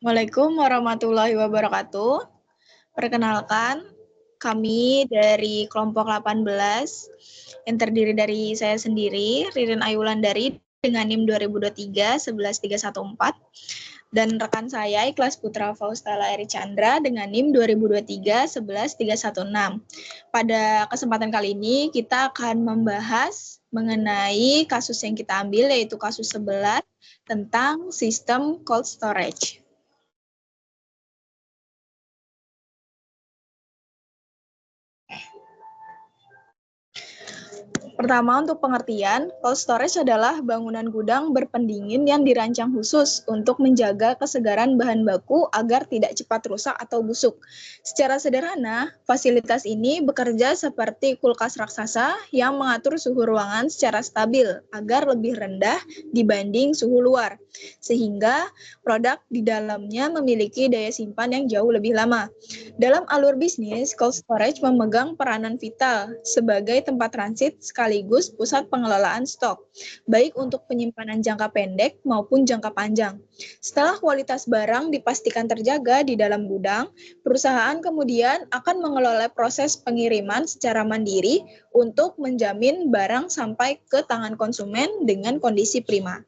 Assalamualaikum warahmatullahi wabarakatuh. Perkenalkan, kami dari kelompok 18 yang terdiri dari saya sendiri, Ririn Ayulandari dengan NIM 2023 11314 dan rekan saya Ikhlas Putra Faustala Eri Chandra dengan NIM 2023 11316. Pada kesempatan kali ini kita akan membahas mengenai kasus yang kita ambil yaitu kasus 11 tentang sistem cold storage. Pertama, untuk pengertian, cold storage adalah bangunan gudang berpendingin yang dirancang khusus untuk menjaga kesegaran bahan baku agar tidak cepat rusak atau busuk. Secara sederhana, fasilitas ini bekerja seperti kulkas raksasa yang mengatur suhu ruangan secara stabil agar lebih rendah dibanding suhu luar, sehingga produk di dalamnya memiliki daya simpan yang jauh lebih lama. Dalam alur bisnis, cold storage memegang peranan vital sebagai tempat transit sekaligus pusat pengelolaan stok, baik untuk penyimpanan jangka pendek maupun jangka panjang. Setelah kualitas barang dipastikan terjaga di dalam gudang, perusahaan kemudian akan mengelola proses pengiriman secara mandiri untuk menjamin barang sampai ke tangan konsumen dengan kondisi prima.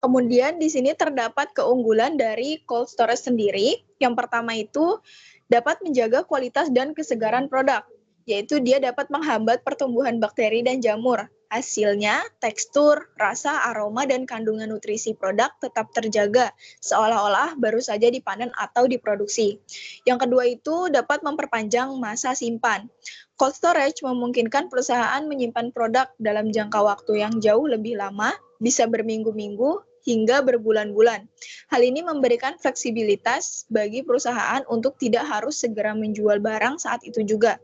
Kemudian di sini terdapat keunggulan dari cold storage sendiri. Yang pertama itu dapat menjaga kualitas dan kesegaran produk, yaitu dia dapat menghambat pertumbuhan bakteri dan jamur. Hasilnya, tekstur, rasa, aroma, dan kandungan nutrisi produk tetap terjaga, seolah-olah baru saja dipanen atau diproduksi. Yang kedua itu dapat memperpanjang masa simpan. Cold storage memungkinkan perusahaan menyimpan produk dalam jangka waktu yang jauh lebih lama, bisa berminggu-minggu, hingga berbulan-bulan. Hal ini memberikan fleksibilitas bagi perusahaan untuk tidak harus segera menjual barang saat itu juga.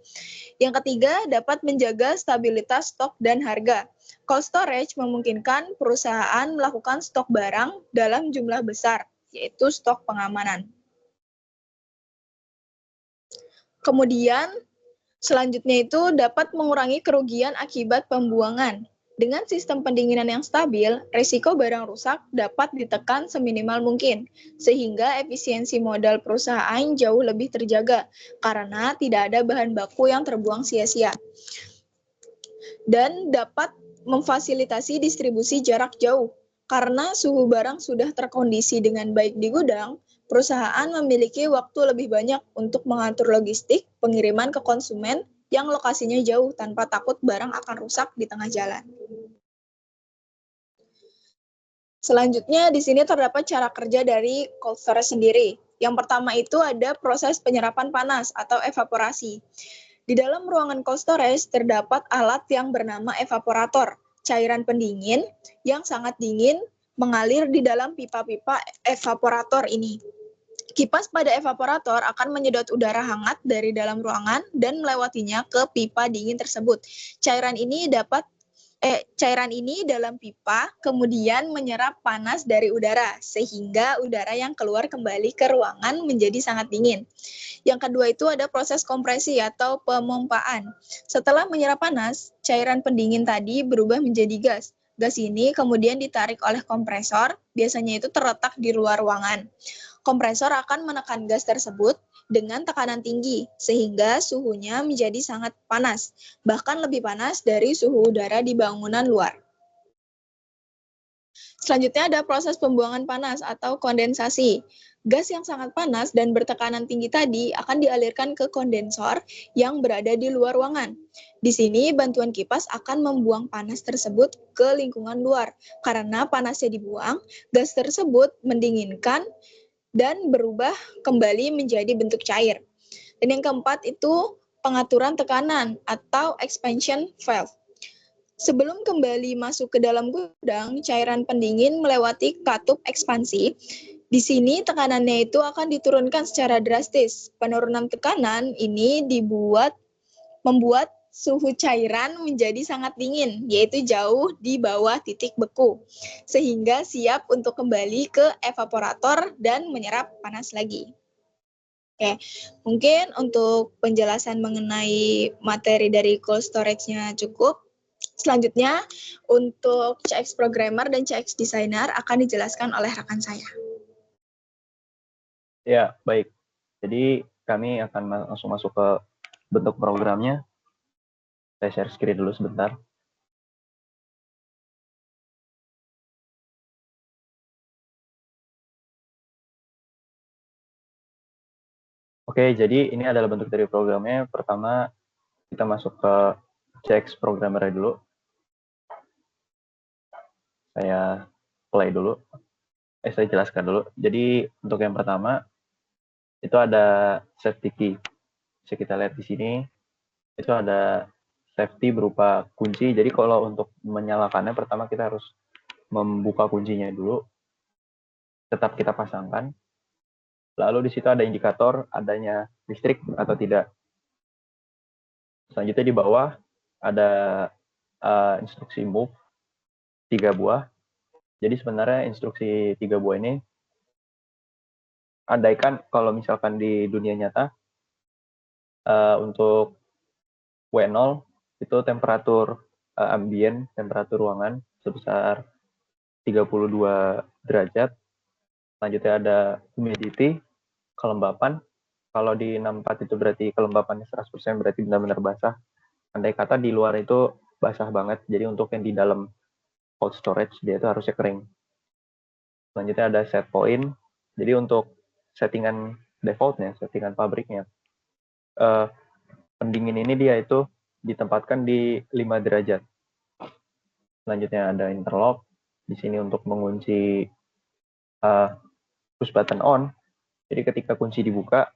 Yang ketiga, dapat menjaga stabilitas stok dan harga. Cold storage memungkinkan perusahaan melakukan stok barang dalam jumlah besar, yaitu stok pengamanan. Kemudian, selanjutnya itu dapat mengurangi kerugian akibat pembuangan. Dengan sistem pendinginan yang stabil, risiko barang rusak dapat ditekan seminimal mungkin, sehingga efisiensi modal perusahaan jauh lebih terjaga, karena tidak ada bahan baku yang terbuang sia-sia. Dan dapat memfasilitasi distribusi jarak jauh, karena suhu barang sudah terkondisi dengan baik di gudang, perusahaan memiliki waktu lebih banyak untuk mengatur logistik pengiriman ke konsumen yang lokasinya jauh tanpa takut barang akan rusak di tengah jalan. Selanjutnya, di sini terdapat cara kerja dari cold storage sendiri. Yang pertama itu ada proses penyerapan panas atau evaporasi. Di dalam ruangan cold storage terdapat alat yang bernama evaporator, cairan pendingin yang sangat dingin mengalir di dalam pipa-pipa evaporator ini. Kipas pada evaporator akan menyedot udara hangat dari dalam ruangan dan melewatinya ke pipa dingin tersebut. Cairan ini dalam pipa kemudian menyerap panas dari udara sehingga udara yang keluar kembali ke ruangan menjadi sangat dingin. Yang kedua itu ada proses kompresi atau pemompaan. Setelah menyerap panas, cairan pendingin tadi berubah menjadi gas. Gas ini kemudian ditarik oleh kompresor, biasanya itu terletak di luar ruangan. Kompresor akan menekan gas tersebut dengan tekanan tinggi, sehingga suhunya menjadi sangat panas, bahkan lebih panas dari suhu udara di bangunan luar. Selanjutnya ada proses pembuangan panas atau kondensasi. Gas yang sangat panas dan bertekanan tinggi tadi akan dialirkan ke kondensor yang berada di luar ruangan. Di sini bantuan kipas akan membuang panas tersebut ke lingkungan luar. Karena panasnya dibuang, gas tersebut mendinginkan dan berubah kembali menjadi bentuk cair. Dan yang keempat itu pengaturan tekanan atau expansion valve. Sebelum kembali masuk ke dalam gudang, cairan pendingin melewati katup ekspansi. Di sini tekanannya itu akan diturunkan secara drastis. Penurunan tekanan ini membuat suhu cairan menjadi sangat dingin, yaitu jauh di bawah titik beku, sehingga siap untuk kembali ke evaporator dan menyerap panas lagi. Oke, mungkin untuk penjelasan mengenai materi dari cold storage-nya cukup. Selanjutnya, untuk CX Programmer dan CX Designer akan dijelaskan oleh rekan saya. Ya, baik. Jadi kami akan langsung masuk ke bentuk programnya. Saya share screen dulu sebentar. Oke, jadi ini adalah bentuk dari programnya. Pertama, kita masuk ke CX Programmer dulu. Saya play dulu. Saya jelaskan dulu. Jadi untuk yang pertama, itu ada safety key. Bisa kita lihat di sini, itu ada safety berupa kunci. Jadi kalau untuk menyalakannya, pertama kita harus membuka kuncinya dulu. Tetap kita pasangkan. Lalu di situ ada indikator adanya listrik atau tidak. Selanjutnya di bawah ada instruksi move 3 buah. Jadi sebenarnya instruksi 3 buah ini, andaikan kalau misalkan di dunia nyata, untuk W0 itu temperatur ambien, temperatur ruangan sebesar 32 derajat. Selanjutnya ada humidity, kelembapan. Kalau di 64 itu berarti kelembapannya 100%, berarti benar-benar basah. Andai kata di luar itu basah banget, jadi untuk yang di dalam cold storage dia itu harusnya kering. Selanjutnya ada set point. Jadi untuk settingan defaultnya, settingan pabriknya, pendingin ini dia itu ditempatkan di 5 derajat. Selanjutnya ada interlock. Di sini untuk mengunci push button on. Jadi ketika kunci dibuka,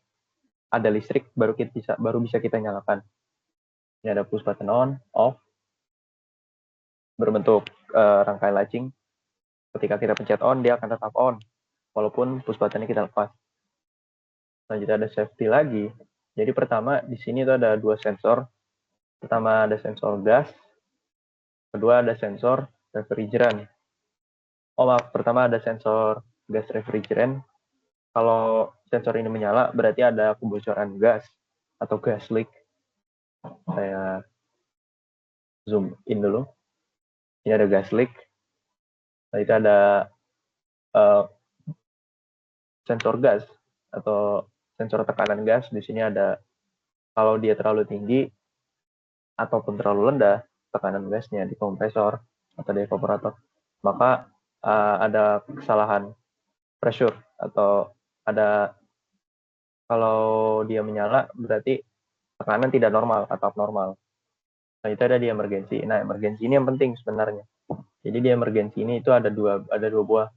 ada listrik baru bisa kita nyalakan. Ini ada push button on, off, berbentuk rangkaian latching. Ketika kita pencet on, dia akan tetap on, walaupun push buttonnya kita lepas. Selanjutnya ada safety lagi. Jadi pertama di sini itu ada 2 sensor. Pertama ada sensor gas, kedua ada sensor refrigeran. Oh maaf, pertama ada sensor gas refrigeran. Kalau sensor ini menyala, berarti ada kebocoran gas atau gas leak. Saya zoom in dulu. Ini ada gas leak. Nah, itu ada sensor gas atau sensor tekanan gas. Di sini ada kalau dia terlalu tinggi ataupun terlalu rendah tekanan gasnya di kompresor atau di evaporator, maka ada kesalahan pressure atau ada kalau dia menyala berarti tekanan tidak normal atau abnormal. Nah, itu ada di emergency. Nah, emergency ini yang penting sebenarnya. Jadi di emergency ini itu ada dua buah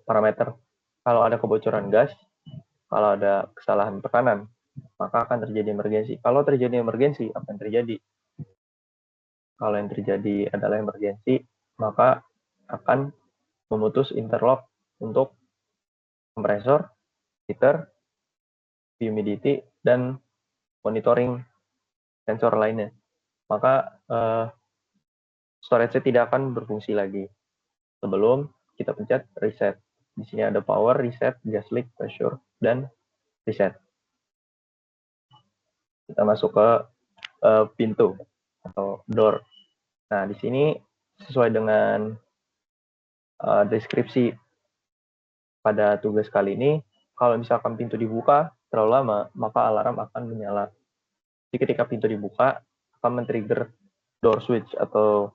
parameter. Kalau ada kebocoran gas, kalau ada kesalahan tekanan, maka akan terjadi emergency. Kalau terjadi emergency, apa yang terjadi? Kalau yang terjadi adalah emergency, maka akan memutus interlock untuk kompresor, heater, humidity, dan monitoring sensor lainnya. Maka storage-nya tidak akan berfungsi lagi sebelum kita pencet reset. Di sini ada power, reset, gas leak, pressure, dan reset. Kita masuk ke pintu atau door. Nah, di sini sesuai dengan deskripsi pada tugas kali ini, kalau misalkan pintu dibuka terlalu lama, maka alarm akan menyala. Jadi ketika pintu dibuka, akan men-trigger door switch atau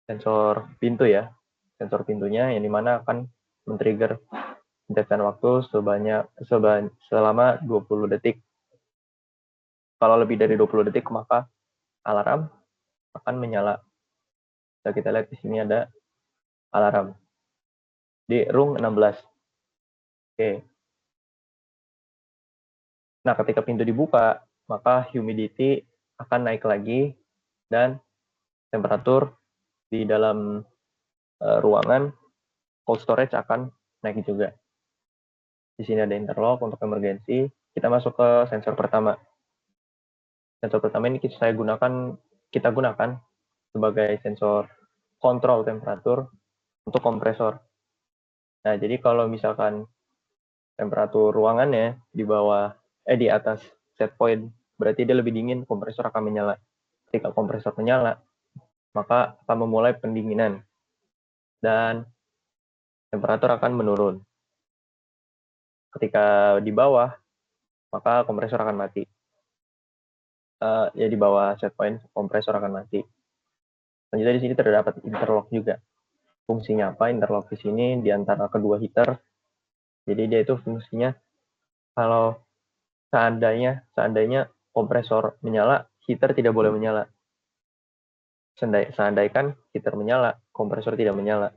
sensor pintu ya. Sensor pintunya yang dimana akan men-trigger pencetan waktu selama 20 detik. Kalau lebih dari 20 detik, maka alarm akan menyala. Bisa kita lihat di sini ada alarm di rung 16. Oke. Nah, ketika pintu dibuka, maka humidity akan naik lagi dan temperatur di dalam ruangan cold storage akan naik juga. Di sini ada interlock untuk emergency. Kita masuk ke sensor pertama. Sensor pertama ini kita gunakan sebagai sensor kontrol temperatur untuk kompresor. Nah, jadi kalau misalkan temperatur ruangannya di atas set point, berarti dia lebih dingin, kompresor akan menyala. Ketika kompresor menyala, maka akan memulai pendinginan dan temperatur akan menurun. Ketika di bawah, maka kompresor akan mati. Ya di bawah set point, kompresor akan mati. Selanjutnya di sini terdapat interlock juga. Fungsinya apa interlock di sini di antara kedua heater? Jadi dia itu fungsinya kalau seandainya kompresor menyala, heater tidak boleh menyala. Seandainya heater menyala, kompresor tidak menyala.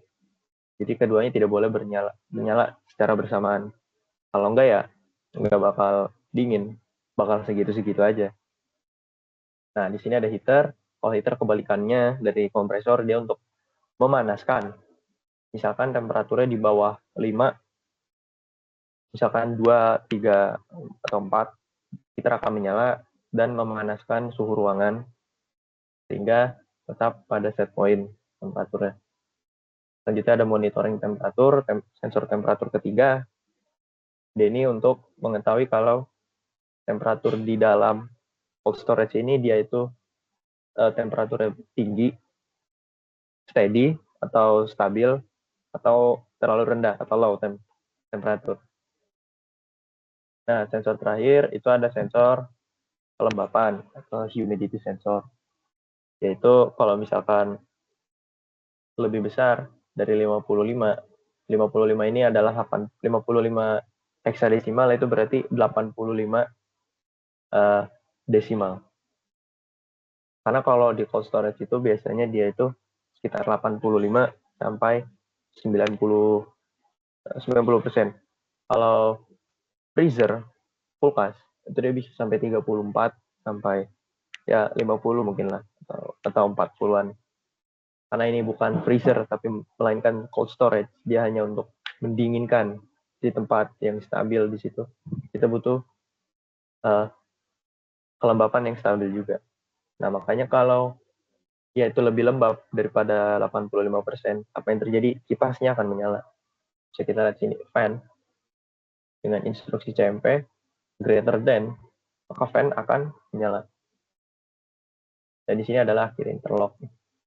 Jadi keduanya tidak boleh menyala secara bersamaan. Kalau enggak ya nggak bakal dingin, bakal segitu-segitu aja. Nah, di sini ada heater. Kalau heater kebalikannya dari kompresor, dia untuk memanaskan. Misalkan temperaturnya di bawah 5, misalkan 2, 3, atau 4, heater akan menyala dan memanaskan suhu ruangan sehingga tetap pada set point temperaturnya. Selanjutnya ada monitoring temperatur, sensor temperatur ketiga. Ini untuk mengetahui kalau temperatur di dalam cold storage ini dia itu temperaturnya tinggi, steady, atau stabil, atau terlalu rendah, atau low temperatur. Nah, sensor terakhir itu ada sensor kelembapan atau humidity sensor. Yaitu kalau misalkan lebih besar dari 55 ini adalah 55 heksadesimal, itu berarti 85 desimal. Karena kalau di cold storage itu biasanya dia itu sekitar 85 sampai 90%. Kalau freezer, kulkas, itu dia bisa sampai 34 sampai ya 50 mungkin lah, atau 40-an. Karena ini bukan freezer, tapi melainkan cold storage. Dia hanya untuk mendinginkan di tempat yang stabil di situ. Kita butuh kelembapan yang stabil juga. Nah, makanya kalau ya itu lebih lembab daripada 85%, apa yang terjadi? Kipasnya akan menyala. Bisa kita lihat sini, fan dengan instruksi CMP greater than, maka fan akan menyala. Dan di sini adalah akhir interlock.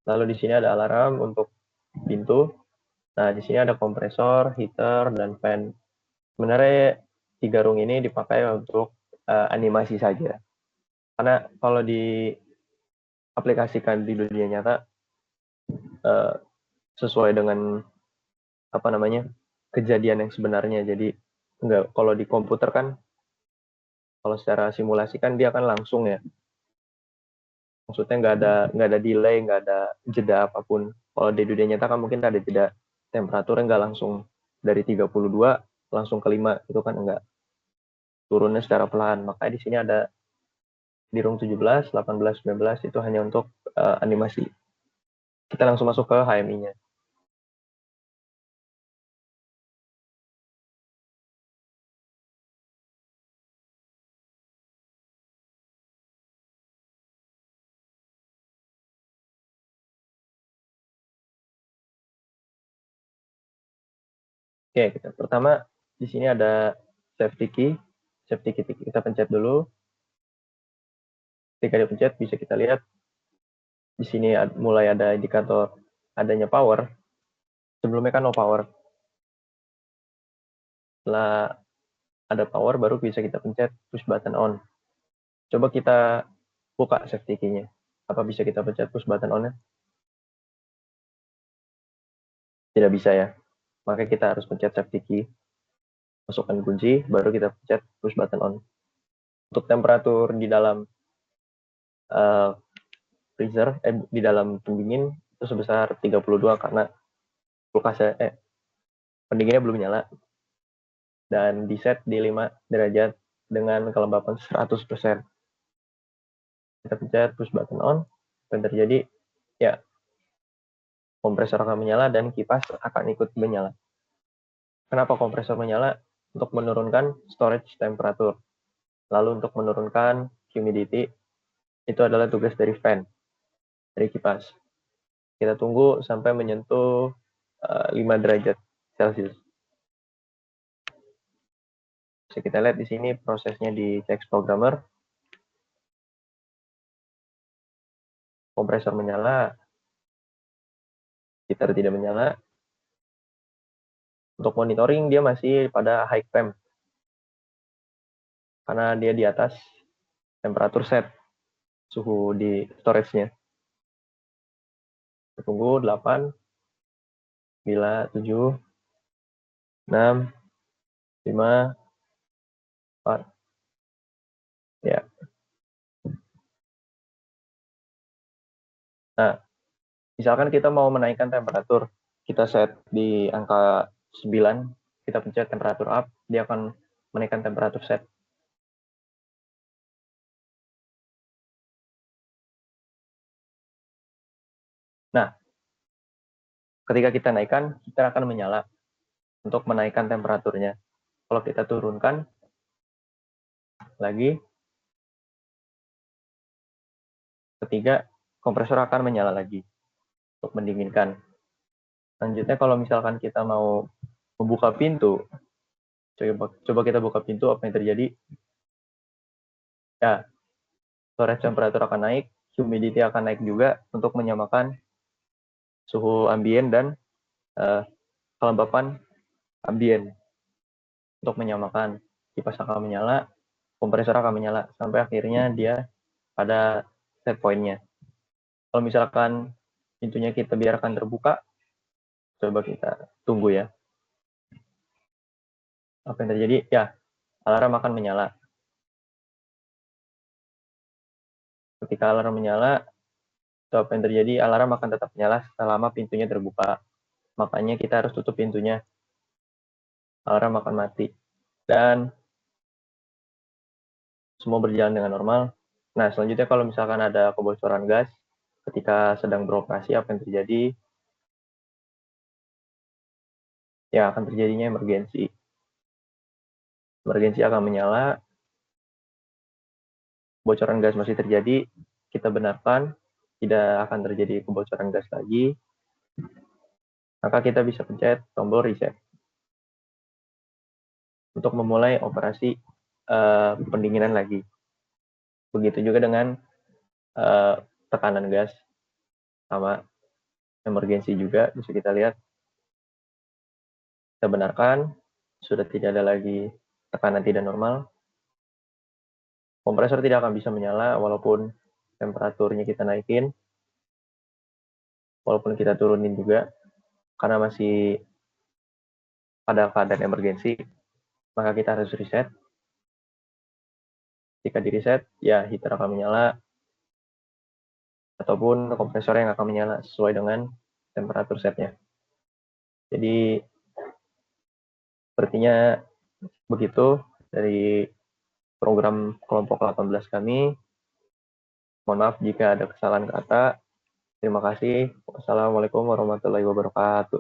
Lalu di sini ada alarm untuk pintu. Nah, di sini ada kompresor, heater, dan fan. Sebenarnya 3 rung ini dipakai untuk animasi saja. Karena kalau diaplikasikan di dunia nyata, sesuai dengan apa namanya kejadian yang sebenarnya. Jadi enggak, kalau di komputer kan, kalau secara simulasi kan dia akan langsung ya. Maksudnya nggak ada delay, nggak ada jeda apapun. Kalau di dunia nyata kan mungkin ada jeda, temperaturnya nggak langsung dari 32 langsung ke 5, itu kan enggak, turunnya secara pelan. Makanya di sini ada di room 17, 18, 19 itu hanya untuk animasi. Kita langsung masuk ke HMI-nya. Oke, pertama di sini ada safety key. Safety key kita pencet dulu. Ketika dipencet bisa kita lihat di sini mulai ada indikator adanya power. Sebelumnya kan no power. Setelah ada power baru bisa kita pencet push button on. Coba kita buka safety key-nya. Apa bisa kita pencet push button on-nya? Tidak bisa ya. Maka kita harus pencet safety key, masukkan kunci, baru kita pencet push button on. Untuk temperatur di dalam freezer, di dalam pendingin itu sebesar 32 karena kulkasnya pendinginnya belum nyala, dan di set di 5 derajat dengan kelembapan 100%. Kita pencet push button on, dan terjadi ya kompresor akan menyala dan kipas akan ikut menyala. Kenapa kompresor menyala? Untuk menurunkan storage temperatur. Lalu untuk menurunkan humidity, itu adalah tugas dari fan, dari kipas. Kita tunggu sampai menyentuh 5 derajat Celcius. Bisa kita lihat di sini prosesnya di text programmer. Kompresor menyala, heater tidak menyala. Untuk monitoring dia masih pada high temp, karena dia di atas temperatur set suhu di storage-nya. Kita tunggu 8, 9, 7, 6, 5, 4. Ya. Nah, misalkan kita mau menaikkan temperatur, kita set di angka 9, kita pencet temperatur up, dia akan menaikkan temperatur set. Nah, ketika kita naikkan, kita akan menyala untuk menaikkan temperaturnya. Kalau kita turunkan lagi, ketiga, kompresor akan menyala lagi untuk mendinginkan. Selanjutnya, kalau misalkan kita mau membuka pintu, coba kita buka pintu, apa yang terjadi? Ya, storage temperatur akan naik, humidity akan naik juga untuk menyamakan suhu ambien dan kelembapan ambien. Untuk menyamakan, kipas akan menyala, kompresor akan menyala, sampai akhirnya dia pada set point-nya. Kalau misalkan pintunya kita biarkan terbuka, coba kita tunggu ya. Apa yang terjadi? Ya, alarm akan menyala. Ketika alarm menyala, apa yang terjadi? Alarm akan tetap menyala selama pintunya terbuka. Makanya kita harus tutup pintunya. Alarm akan mati. Dan semua berjalan dengan normal. Nah, selanjutnya kalau misalkan ada kebocoran gas ketika sedang beroperasi, apa yang terjadi? Ya, akan terjadinya emergensi. Emergensi akan menyala, bocoran gas masih terjadi, kita benarkan tidak akan terjadi kebocoran gas lagi, maka kita bisa pencet tombol reset untuk memulai operasi pendinginan lagi. Begitu juga dengan tekanan gas, sama emergensi juga bisa kita lihat. Kita benarkan, sudah tidak ada lagi tekanan tidak normal. Kompresor tidak akan bisa menyala walaupun temperaturnya kita naikin, walaupun kita turunin juga, karena masih pada keadaan emergensi, maka kita harus reset. Jika di reset, ya heater akan menyala, ataupun kompresor yang akan menyala sesuai dengan temperatur setnya. Jadi, sepertinya begitu dari program kelompok 18 kami. Mohon maaf jika ada kesalahan kata. Terima kasih. Wassalamualaikum warahmatullahi wabarakatuh.